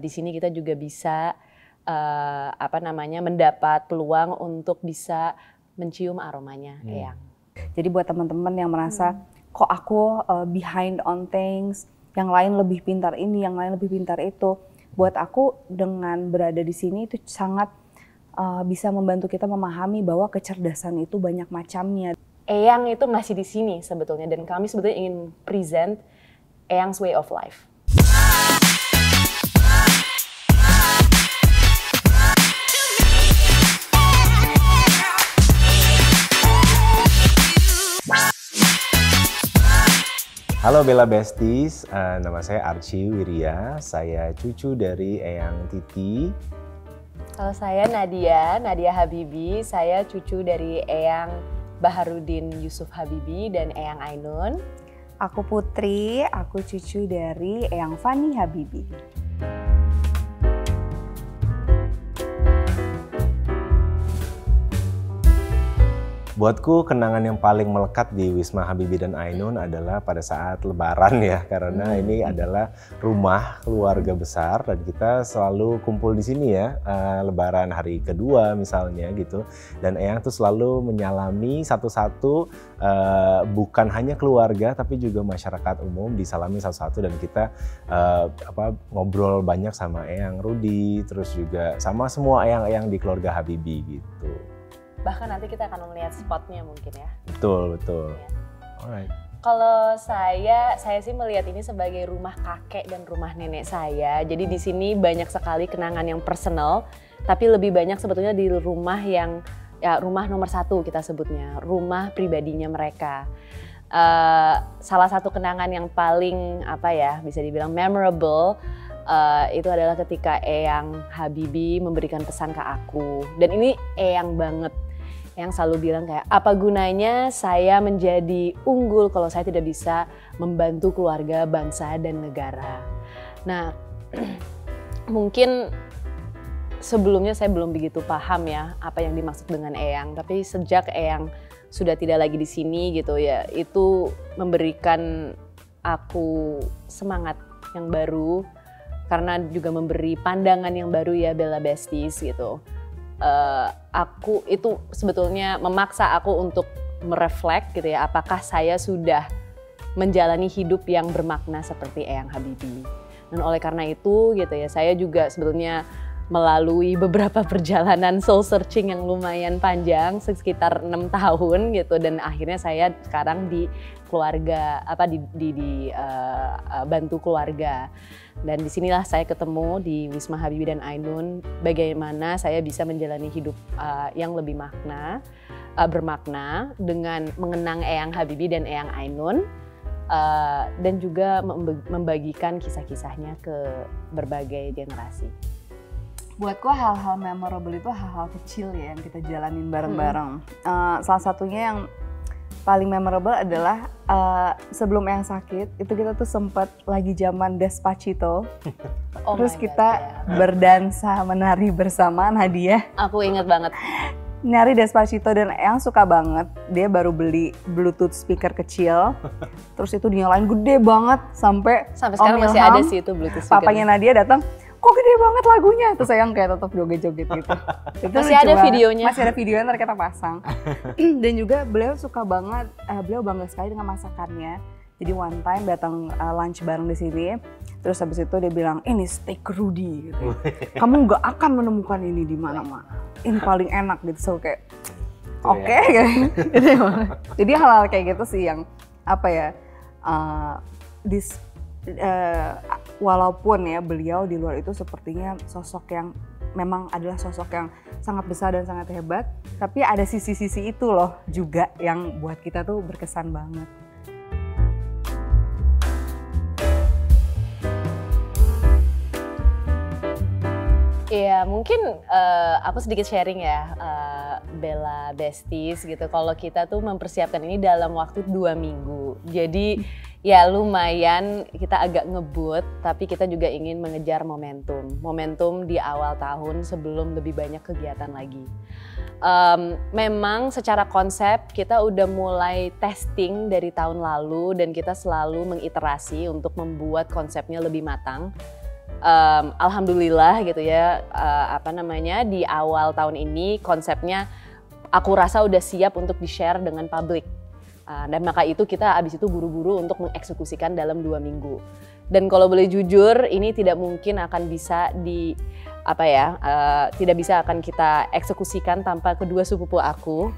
di sini kita juga bisa mendapat peluang untuk bisa mencium aromanya eyang. Jadi buat teman-teman yang merasa kok aku behind on things, yang lain lebih pintar ini, yang lain lebih pintar itu. Buat aku dengan berada di sini itu sangat bisa membantu kita memahami bahwa kecerdasan itu banyak macamnya. Eyang itu masih di sini sebetulnya, dan kami sebetulnya ingin present Eyang's way of life. Halo Bella Besties, nama saya Archie Wirya, saya cucu dari Eyang Titi. Kalau saya Nadia Habibi, saya cucu dari Eyang Baharudin Yusuf Habibi dan Eyang Ainun. Aku Putri, aku cucu dari Eyang Fani Habibi. Buatku kenangan yang paling melekat di Wisma Habibi dan Ainun adalah pada saat Lebaran ya, karena ini adalah rumah keluarga besar dan kita selalu kumpul di sini ya, Lebaran hari kedua misalnya gitu. Dan Eyang tuh selalu menyalami satu-satu, bukan hanya keluarga tapi juga masyarakat umum disalami satu-satu, dan kita ngobrol banyak sama Eyang Rudi, terus juga sama semua eyang-eyang di keluarga Habibi gitu. Bahkan nanti kita akan melihat spotnya mungkin ya. Betul. Ya. Alright. Kalau saya sih melihat ini sebagai rumah kakek dan rumah nenek saya. Jadi di sini banyak sekali kenangan yang personal, tapi lebih banyak sebetulnya di rumah yang rumah nomor satu kita sebutnya, rumah pribadinya mereka. Salah satu kenangan yang paling bisa dibilang memorable itu adalah ketika Eyang Habibi memberikan pesan ke aku, dan ini Eyang banget. Yang selalu bilang kayak, apa gunanya saya menjadi unggul kalau saya tidak bisa membantu keluarga, bangsa, dan negara. Nah, mungkin sebelumnya saya belum begitu paham ya apa yang dimaksud dengan Eyang. Tapi sejak Eyang sudah tidak lagi di sini gitu ya, itu memberikan aku semangat yang baru. Karena juga memberi pandangan yang baru ya Bella Besties gitu. Aku itu sebetulnya memaksa aku untuk mereflek gitu ya, apakah saya sudah menjalani hidup yang bermakna seperti Eyang Habibi. Dan oleh karena itu gitu ya, saya juga sebetulnya melalui beberapa perjalanan soul searching yang lumayan panjang, sekitar 6 tahun gitu, dan akhirnya saya sekarang di keluarga bantu keluarga. Dan disinilah saya ketemu di Wisma Habibi dan Ainun bagaimana saya bisa menjalani hidup yang lebih bermakna dengan mengenang Eyang Habibi dan Eyang Ainun, dan juga membagikan kisah-kisahnya ke berbagai generasi. Buatku hal-hal memorable itu hal-hal kecil ya yang kita jalanin bareng-bareng. Salah satunya yang paling memorable adalah sebelum Eyang sakit, itu kita tuh sempat lagi zaman Despacito. Terus kita berdansa, menari bersama Nadia. Aku inget banget. Nyari Despacito, dan Eyang suka banget. Dia baru beli Bluetooth speaker kecil. Terus itu dinyalain gede banget sampai sekarang masih ada sih itu Bluetooth speaker. Papanya Nadia datang, kok gede banget lagunya, terus Eyang kayak tetap joget-joget gitu. Itu masih ada videonya. Masih ada videonya, ntar kita pasang. Dan juga beliau suka banget, beliau bangga sekali dengan masakannya. Jadi one time datang lunch bareng di sini, terus habis itu dia bilang, ini steak Rudy gitu. Kamu nggak akan menemukan ini di mana-mana. Ini paling enak gitu, so kayak oke. Jadi hal-hal kayak gitu sih yang walaupun ya beliau di luar itu sepertinya sosok yang memang adalah sosok yang sangat besar dan sangat hebat, tapi ada sisi-sisi itu loh juga yang buat kita tuh berkesan banget. Iya, mungkin aku sedikit sharing ya, Bella Besties gitu. Kalau kita tuh mempersiapkan ini dalam waktu 2 minggu. Jadi ya lumayan kita agak ngebut, tapi kita juga ingin mengejar momentum. Momentum di awal tahun sebelum lebih banyak kegiatan lagi. Memang secara konsep kita udah mulai testing dari tahun lalu, dan kita selalu mengiterasi untuk membuat konsepnya lebih matang. Alhamdulillah gitu ya, di awal tahun ini konsepnya aku rasa udah siap untuk di-share dengan publik. Dan maka itu kita abis itu buru-buru untuk mengeksekusikan dalam 2 minggu. Dan kalau boleh jujur, ini tidak mungkin akan bisa tidak bisa akan kita eksekusikan tanpa kedua sepupu aku.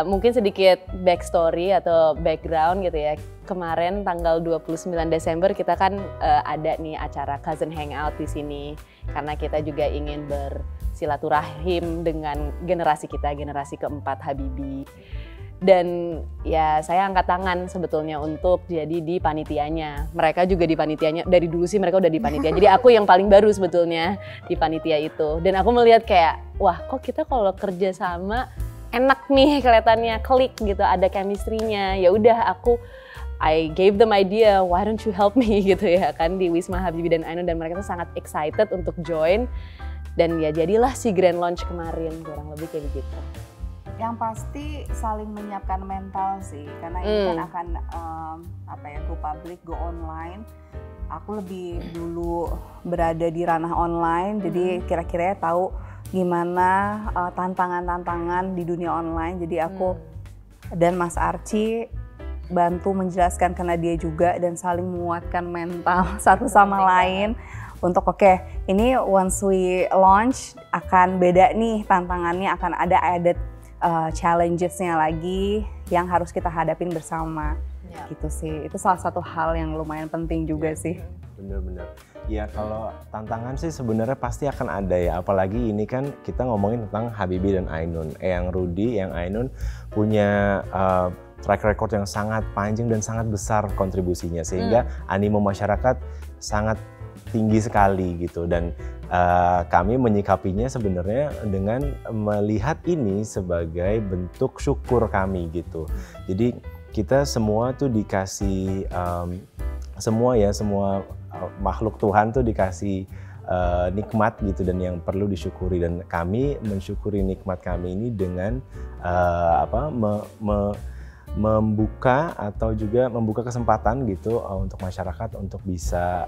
Mungkin sedikit backstory atau background gitu ya. Kemarin tanggal 29 Desember kita kan ada nih acara Cousin Hangout di sini. Karena kita juga ingin bersilaturahim dengan generasi kita, generasi keempat Habibie. Dan ya saya angkat tangan sebetulnya untuk jadi di panitianya. Mereka juga di panitianya, dari dulu sih mereka udah di panitia. Jadi aku yang paling baru sebetulnya di panitia itu. Dan aku melihat kayak, wah kok kita kalau kerja sama enak nih kelihatannya, klik gitu, ada chemistry-nya. Ya udah I gave them idea, why don't you help me gitu ya kan di Wisma Habibie dan Ainun, dan mereka tuh sangat excited untuk join. Dan ya jadilah si grand launch kemarin, kurang lebih kayak begitu. Yang pasti saling menyiapkan mental sih, karena ini kan akan go public, go online. Aku lebih dulu berada di ranah online, jadi kira-kira tahu gimana tantangan-tantangan di dunia online. Jadi aku dan Mas Archie bantu menjelaskan karena dia juga, dan saling menguatkan mental satu sama lain. Untuk ini once we launch akan beda nih tantangannya, akan ada added challenges-nya lagi yang harus kita hadapin bersama. Gitu sih, itu salah satu hal yang lumayan penting juga sih. Bener-bener. Ya kalau tantangan sih sebenarnya pasti akan ada ya, apalagi ini kan kita ngomongin tentang Habibie dan Ainun. Yang Rudy, yang Ainun punya track record yang sangat panjang dan sangat besar kontribusinya, sehingga animo masyarakat sangat tinggi sekali gitu. Dan kami menyikapinya sebenarnya dengan melihat ini sebagai bentuk syukur kami gitu. Jadi kita semua tuh dikasih semua makhluk Tuhan tuh dikasih nikmat gitu, dan yang perlu disyukuri, dan kami mensyukuri nikmat kami ini dengan membuka atau juga membuka kesempatan gitu untuk masyarakat untuk bisa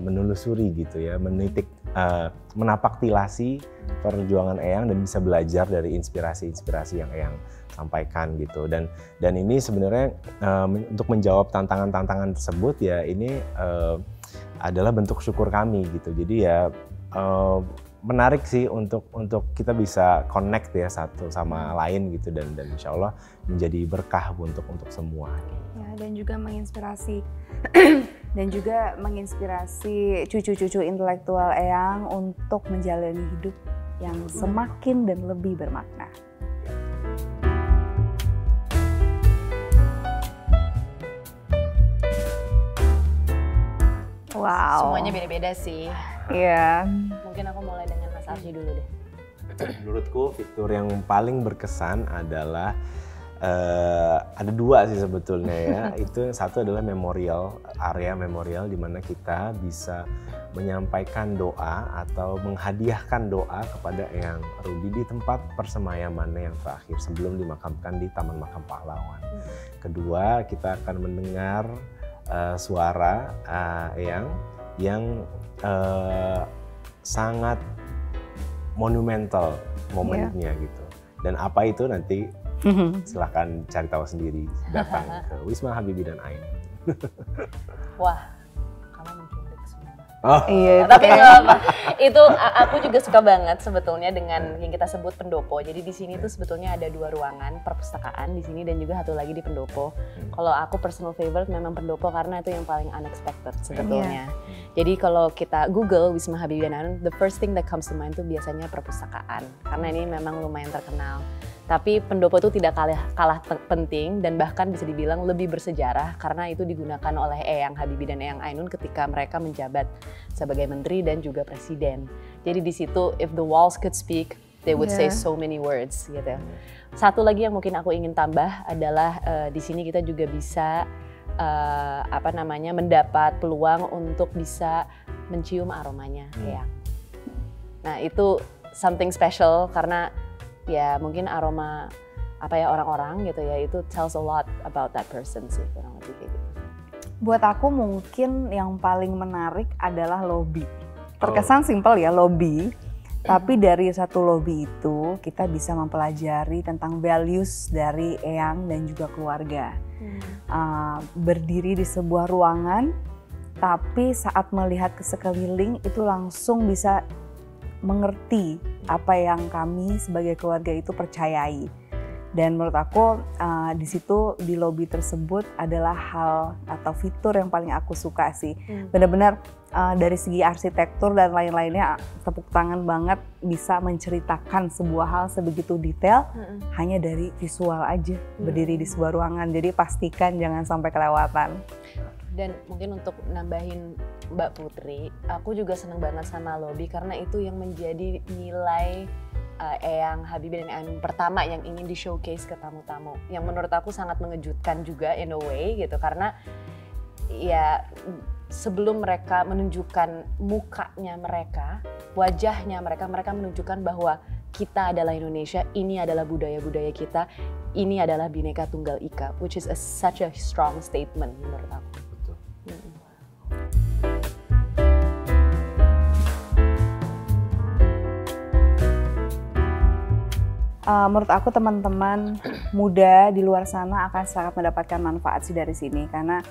menelusuri gitu ya, menapaktilasi perjuangan Eyang dan bisa belajar dari inspirasi-inspirasi yang Eyang sampaikan gitu. Dan ini sebenarnya untuk menjawab tantangan-tantangan tersebut ya, ini adalah bentuk syukur kami gitu. Jadi ya menarik sih untuk kita bisa connect ya satu sama lain gitu, dan insya Allah menjadi berkah untuk semua. Ya, dan juga menginspirasi dan juga menginspirasi cucu-cucu intelektual Eyang untuk menjalani hidup yang semakin dan lebih bermakna. Wow. Semuanya beda-beda sih. Iya. Mungkin aku mulai dengan Mas Archie dulu deh. Menurutku fitur yang paling berkesan adalah ada 2 sih sebetulnya ya. Itu satu adalah area memorial di mana kita bisa menyampaikan doa atau menghadiahkan doa kepada Eyang Rudy di tempat persemayamannya yang terakhir sebelum dimakamkan di Taman Makam Pahlawan. Kedua, kita akan mendengar suara Eyang yang sangat monumental momennya gitu. Dan apa itu nanti silahkan cari tahu sendiri, datang ke Wisma Habibie dan Ainun. Wah, kamu menculik semua. Oh. Iya, tapi nggak apa. Itu aku juga suka banget sebetulnya dengan yang kita sebut pendopo. Jadi di sini tuh sebetulnya ada 2 ruangan, perpustakaan di sini dan juga satu lagi di pendopo. Kalau aku personal favorite memang pendopo karena itu yang paling unexpected sebetulnya. Jadi kalau kita Google Wisma Habibie dan Ainun, the first thing that comes to mind tuh biasanya perpustakaan. Karena ini memang lumayan terkenal. Tapi pendopo itu tidak kalah penting dan bahkan bisa dibilang lebih bersejarah karena itu digunakan oleh Eyang Habibie dan Eyang Ainun ketika mereka menjabat sebagai menteri dan juga presiden. Jadi di situ if the walls could speak, they would say so many words gitu. Satu lagi yang mungkin aku ingin tambah adalah di sini kita juga bisa mendapat peluang untuk bisa mencium aromanya Eyang. Nah itu something special karena ya mungkin aroma orang-orang gitu ya, itu tells a lot about that person sih, kurang lebih kayak gitu. Buat aku mungkin yang paling menarik adalah lobby. Terkesan simpel ya, lobby. Tapi dari satu lobby itu kita bisa mempelajari tentang values dari Eyang dan juga keluarga. Berdiri di sebuah ruangan, tapi saat melihat ke sekeliling itu langsung bisa mengerti apa yang kami sebagai keluarga itu percayai. Dan menurut aku di situ di lobby tersebut adalah hal atau fitur yang paling aku suka sih. Benar-benar dari segi arsitektur dan lain-lainnya tepuk tangan banget bisa menceritakan sebuah hal sebegitu detail hanya dari visual aja berdiri di sebuah ruangan. Jadi pastikan jangan sampai kelewatan. Dan mungkin untuk nambahin Mbak Putri, aku juga seneng banget sama lobby karena itu yang menjadi nilai Eyang Habibie dan Ainun pertama yang ingin di showcase ke tamu-tamu, yang menurut aku sangat mengejutkan juga in a way gitu, karena ya sebelum mereka menunjukkan mukanya mereka, wajahnya mereka menunjukkan bahwa kita adalah Indonesia, ini adalah budaya-budaya kita, ini adalah Bhinneka Tunggal Ika, which is such a strong statement menurut aku. Betul. Menurut aku teman-teman muda di luar sana akan sangat mendapatkan manfaat sih dari sini, karena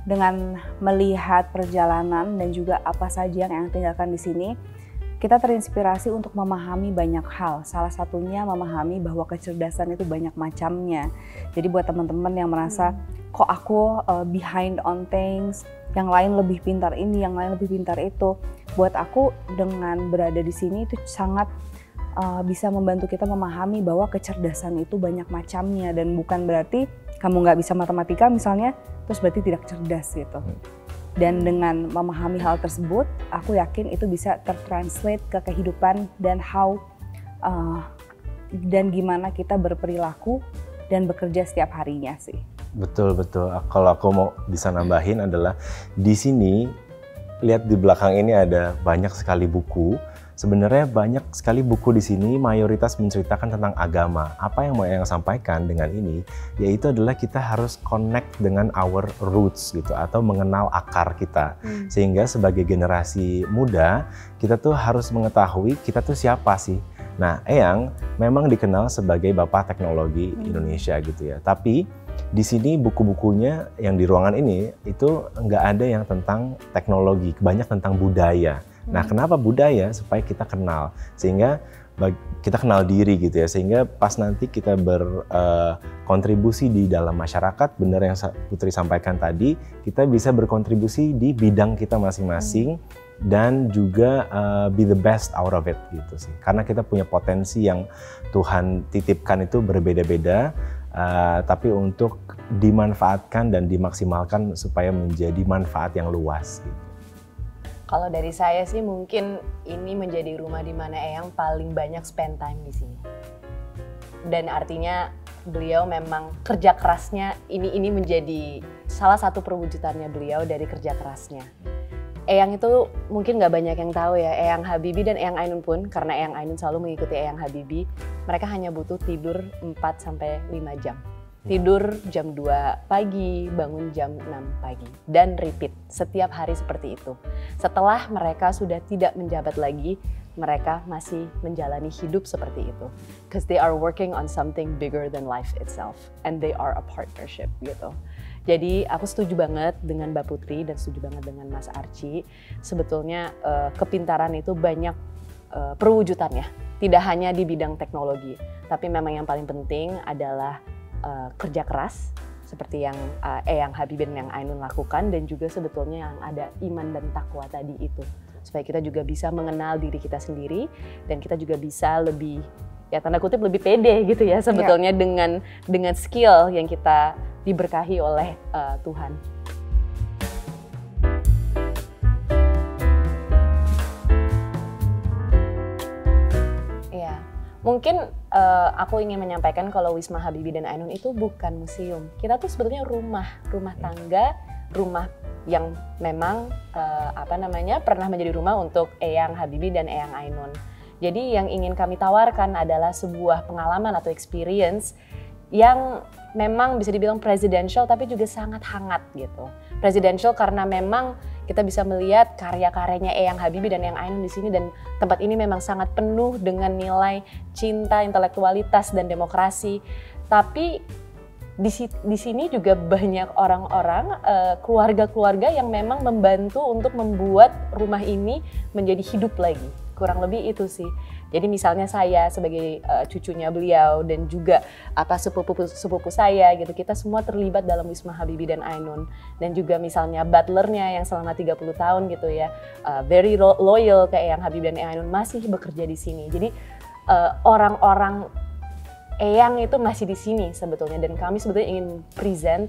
dengan melihat perjalanan dan juga apa saja yang tinggalkan di sini, kita terinspirasi untuk memahami banyak hal. Salah satunya memahami bahwa kecerdasan itu banyak macamnya. Jadi buat teman-teman yang merasa kok aku behind on things, yang lain lebih pintar ini, yang lain lebih pintar itu. Buat aku dengan berada di sini itu sangat bisa membantu kita memahami bahwa kecerdasan itu banyak macamnya, dan bukan berarti kamu nggak bisa matematika misalnya terus berarti tidak cerdas gitu. Dan dengan memahami hal tersebut, aku yakin itu bisa tertranslate ke kehidupan dan dan gimana kita berperilaku dan bekerja setiap harinya sih. Betul. Kalau aku mau bisa nambahin adalah di sini, lihat di belakang ini ada banyak sekali buku. Sebenarnya banyak sekali buku di sini mayoritas menceritakan tentang agama. Apa yang mau Eyang sampaikan dengan ini, yaitu adalah kita harus connect dengan our roots gitu, atau mengenal akar kita. Sehingga sebagai generasi muda, kita tuh harus mengetahui kita tuh siapa sih. Nah, Eyang memang dikenal sebagai bapak teknologi Indonesia gitu ya. Tapi di sini buku-bukunya yang di ruangan ini itu nggak ada yang tentang teknologi, banyak tentang budaya. Nah, kenapa budaya? Supaya kita kenal, sehingga kita kenal diri gitu ya, sehingga pas nanti kita berkontribusi di dalam masyarakat, benar yang Putri sampaikan tadi, kita bisa berkontribusi di bidang kita masing-masing dan juga be the best out of it gitu sih. Karena kita punya potensi yang Tuhan titipkan itu berbeda-beda, tapi untuk dimanfaatkan dan dimaksimalkan supaya menjadi manfaat yang luas gitu. Kalau dari saya sih mungkin ini menjadi rumah di mana Eyang paling banyak spend time di sini. Dan artinya beliau memang kerja kerasnya ini menjadi salah satu perwujudannya beliau dari kerja kerasnya. Eyang itu mungkin nggak banyak yang tahu ya, Eyang Habibie dan Eyang Ainun pun, karena Eyang Ainun selalu mengikuti Eyang Habibie, mereka hanya butuh tidur 4-5 jam. Tidur jam 2 pagi, bangun jam 6 pagi, dan repeat setiap hari seperti itu. Setelah mereka sudah tidak menjabat lagi, mereka masih menjalani hidup seperti itu. Because they are working on something bigger than life itself, and they are a partnership gitu. Jadi aku setuju banget dengan Mbak Putri dan setuju banget dengan Mas Archie. Sebetulnya kepintaran itu banyak perwujudannya, tidak hanya di bidang teknologi, tapi memang yang paling penting adalah kerja keras seperti yang Eyang Habibie dan yang Ainun lakukan, dan juga sebetulnya yang ada iman dan takwa tadi itu, supaya kita juga bisa mengenal diri kita sendiri dan kita juga bisa lebih, ya tanda kutip, lebih pede gitu ya sebetulnya dengan skill yang kita diberkahi oleh Tuhan. Mungkin aku ingin menyampaikan kalau Wisma Habibie dan Ainun itu bukan museum. Kita tuh sebetulnya rumah tangga, rumah yang memang pernah menjadi rumah untuk Eyang Habibie dan Eyang Ainun. Jadi yang ingin kami tawarkan adalah sebuah pengalaman atau experience yang memang bisa dibilang presidential tapi juga sangat hangat gitu. presidential karena memang kita bisa melihat karya-karyanya Eyang Habibie dan Eyang Ainun di sini, dan tempat ini memang sangat penuh dengan nilai cinta, intelektualitas dan demokrasi. Tapi di sini juga banyak orang-orang, keluarga-keluarga yang memang membantu untuk membuat rumah ini menjadi hidup lagi. Kurang lebih itu sih. Jadi misalnya saya sebagai cucunya beliau dan juga sepupu saya gitu, kita semua terlibat dalam Wisma Habibie dan Ainun. Dan juga misalnya butlernya yang selama 30 tahun gitu ya, very loyal ke Eyang Habibie dan Eyang Ainun masih bekerja di sini. Jadi orang-orang Eyang itu masih di sini sebetulnya, dan kami sebetulnya ingin present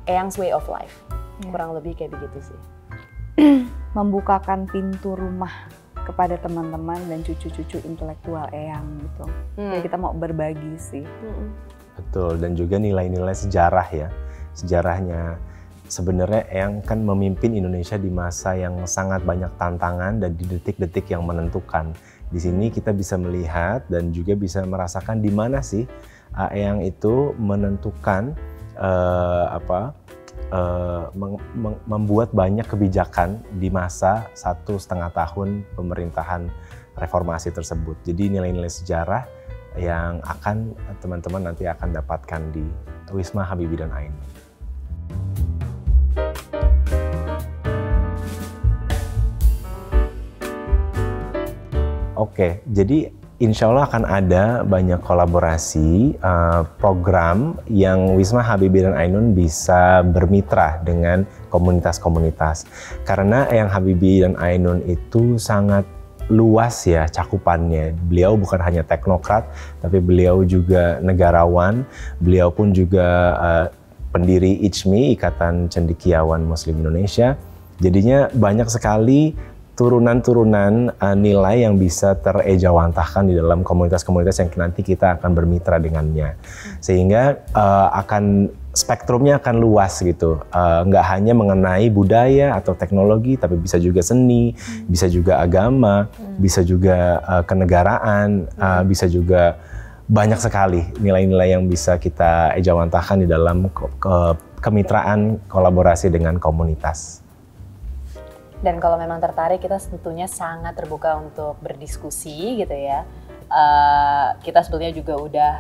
Eyang's way of life. Kurang lebih kayak begitu sih. Membukakan pintu rumah kepada teman-teman dan cucu-cucu intelektual Eyang gitu. Jadi kita mau berbagi sih. Betul, dan juga nilai-nilai sejarah ya. Sejarahnya sebenarnya Eyang kan memimpin Indonesia di masa yang sangat banyak tantangan dan di detik-detik yang menentukan. Di sini kita bisa melihat dan juga bisa merasakan di mana sih Eyang itu menentukan membuat banyak kebijakan di masa 1,5 tahun pemerintahan reformasi tersebut. Jadi nilai-nilai sejarah yang akan teman-teman nanti akan dapatkan di Wisma Habibie dan Ainun. Oke, jadi insya Allah akan ada banyak kolaborasi program yang Wisma Habibie dan Ainun bisa bermitra dengan komunitas-komunitas. Karena Eyang Habibie dan Ainun itu sangat luas ya cakupannya. Beliau bukan hanya teknokrat, tapi beliau juga negarawan. Beliau pun juga pendiri ICMI, Ikatan Cendekiawan Muslim Indonesia. Jadinya banyak sekali turunan-turunan nilai yang bisa terejawantahkan di dalam komunitas-komunitas yang nanti kita akan bermitra dengannya. Sehingga spektrumnya akan luas gitu. Nggak hanya mengenai budaya atau teknologi, tapi bisa juga seni, bisa juga agama, bisa juga kenegaraan, bisa juga banyak sekali nilai-nilai yang bisa kita ejawantahkan di dalam kemitraan kolaborasi dengan komunitas. Dan kalau memang tertarik, kita tentunya sangat terbuka untuk berdiskusi gitu ya. Kita sebetulnya juga udah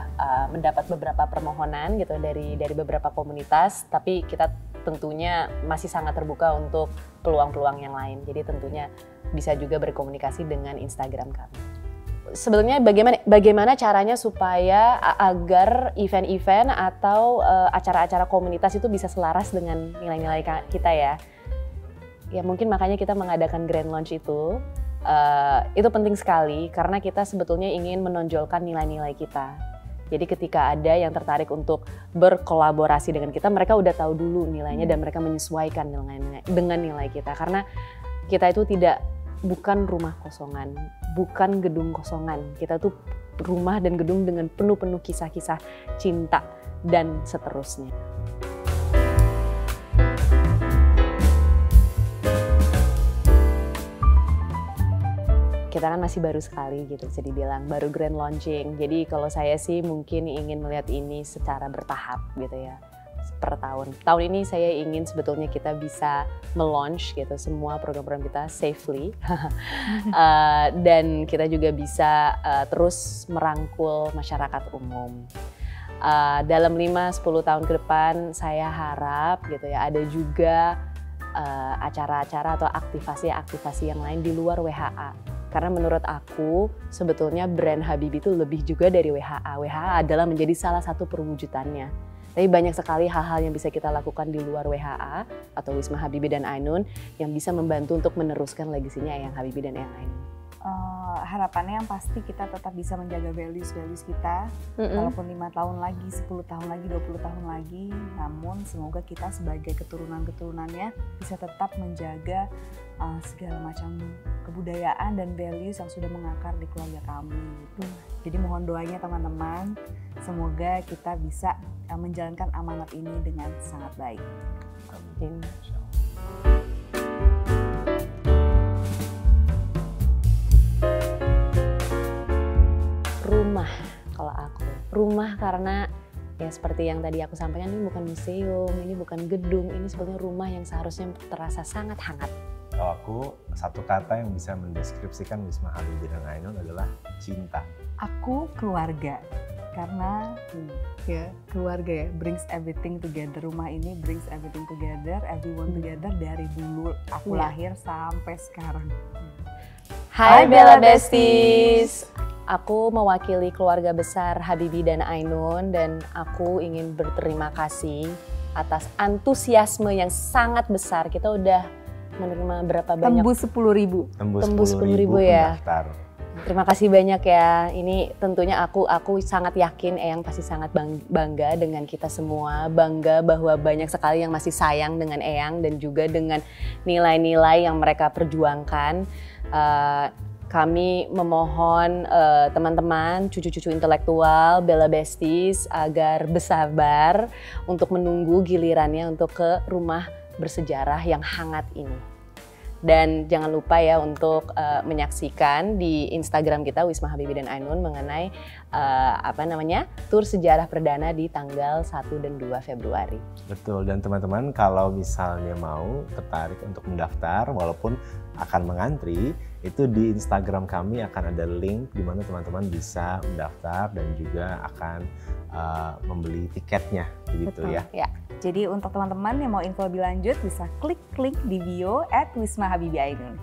mendapat beberapa permohonan gitu dari beberapa komunitas, tapi kita tentunya masih sangat terbuka untuk peluang-peluang yang lain. Jadi tentunya bisa juga berkomunikasi dengan Instagram kami. Sebetulnya bagaimana caranya supaya agar event-event atau acara-acara komunitas itu bisa selaras dengan nilai-nilai kita ya. Ya mungkin makanya kita mengadakan grand launch itu penting sekali karena kita sebetulnya ingin menonjolkan nilai-nilai kita. Jadi ketika ada yang tertarik untuk berkolaborasi dengan kita, mereka udah tahu dulu nilainya dan mereka menyesuaikan dengan nilai kita. Karena kita itu bukan rumah kosongan, bukan gedung kosongan. Kita tuh rumah dan gedung dengan penuh-penuh kisah-kisah cinta dan seterusnya. Kita kan masih baru sekali gitu, bisa dibilang baru grand launching. Jadi kalau saya sih mungkin ingin melihat ini secara bertahap gitu ya, per tahun. Tahun ini saya ingin sebetulnya kita bisa melaunch gitu semua program-program kita safely. Dan kita juga bisa terus merangkul masyarakat umum. Dalam 5-10 tahun ke depan saya harap gitu ya ada juga acara-acara atau aktivasi-aktivasi yang lain di luar WHA. Karena menurut aku sebetulnya brand Habibie itu lebih juga dari WHA. WHA adalah menjadi salah satu perwujudannya. Tapi banyak sekali hal-hal yang bisa kita lakukan di luar WHA atau Wisma Habibie dan Ainun yang bisa membantu untuk meneruskan legasinya Eyang Habibie dan Eyang Ainun. Harapannya yang pasti kita tetap bisa menjaga values kita, walaupun 5 tahun lagi, 10 tahun lagi, 20 tahun lagi, namun semoga kita sebagai keturunan-keturunannya bisa tetap menjaga segala macam kebudayaan dan values yang sudah mengakar di keluarga kami. Gitu. Jadi mohon doanya teman-teman, semoga kita bisa menjalankan amanat ini dengan sangat baik. Amin. Rumah kalau aku, rumah karena Ya seperti yang tadi aku sampaikan, ini bukan museum, ini bukan gedung, ini sebetulnya rumah yang seharusnya terasa sangat hangat. Kalau aku, satu kata yang bisa mendeskripsikan Wisma Habibie dan Ainun adalah cinta. Aku keluarga, karena ya keluarga ya, brings everything together. Rumah ini brings everything together, everyone together dari dulu aku lahir sampai sekarang. Hai Bella Besties, aku mewakili keluarga besar Habibie dan Ainun dan aku ingin berterima kasih atas antusiasme yang sangat besar. Kita udah menerima berapa banyak? Tembus 10.000. Tembus 10.000 ya. pendaftar. Terima kasih banyak ya. Ini tentunya aku sangat yakin Eyang pasti sangat bangga dengan kita semua. Bangga bahwa banyak sekali yang masih sayang dengan Eyang dan juga dengan nilai-nilai yang mereka perjuangkan. Kami memohon teman-teman, cucu-cucu intelektual, Bella Besties agar bersabar untuk menunggu gilirannya untuk ke rumah bersejarah yang hangat ini. Dan jangan lupa ya untuk menyaksikan di Instagram kita Wisma Habibie dan Ainun mengenai tur sejarah perdana di tanggal 1 dan 2 Februari. Betul, dan teman-teman kalau misalnya mau tertarik untuk mendaftar walaupun akan mengantri, itu di Instagram kami akan ada link di mana teman-teman bisa mendaftar dan juga akan membeli tiketnya begitu. Betul. Ya. Jadi untuk teman-teman yang mau info lebih lanjut bisa klik link di bio @Wisma Habibie Ainun.